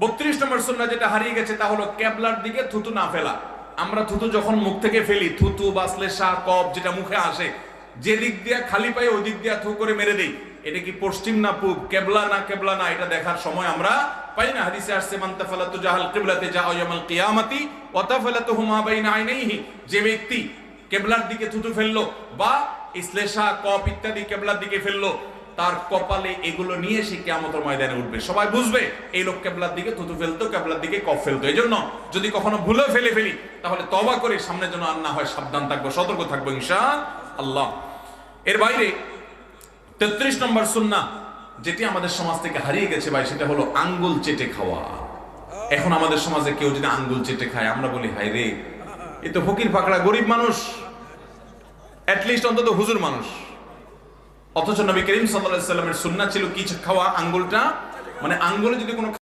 32 নম্বর সুন্নাহ যেটা হারিয়ে গেছে তা হলো কিবলার দিকে থুতু না ফেলা। আমরা থুতু যখন মুখ থেকে ফেলি, থুতু বা শ্লেষা কফ যেটা মুখে আসে, যে দিক দিয়ে খালি পাই ওই দিক দিয়ে থু করে মেরে দেই। এটা কি পশ্চিম না পূব, কিবলা না কিবলা না, এটা দেখার সময় আমরা পাই না। হাদিসে আসছে মান তাফালাতু জাহাল কিবলাতে জাআ ইয়াউমাল কিয়ামাতি ওয়া তাফালাতুহু মা বাইনা আইনাইহি, যে ব্যক্তি কিবলার দিকে থুতু ফেললো বা শ্লেষা কফ ইত্যাদি কিবলার দিকে ফেললো, তার কপালে এগুলো নিয়ে সে কিয়ামতের ময়দানে উঠবে। সবাই বুঝবে এই লোক কিবলার দিকে থুতু ফেলতো, কিবলার দিকে কফ ফেলতো। এজন্য যদি কখনো ভুলে ফেলি তাহলে তওবা করে সামনে যেন আর না হয়, সাবধান থাকবো, সতর্ক থাকবো ইনশাআল্লাহ। এর বাইরে 33 নম্বর সুন্নাহ যেটি আমাদের সমাজ থেকে হারিয়ে গেছে ভাই, সেটা হলো আঙ্গুল চেটে খাওয়া। এখন আমাদের সমাজে কেউ যদি আঙ্গুল চেটে খায়, আমরা বলি হায় রে, এ তো ফকির ফাকড়া গরিব মানুষ, অ্যাটলিস্ট অন্তত হুজুর মানুষ। অথচ নবী করিম সাল্লাল্লাহু আলাইহি ওয়াসাল্লামের সুন্নাহ ছিল কি খাওয়া? আঙ্গুলটা, মানে আঙ্গুলে যদি কোনো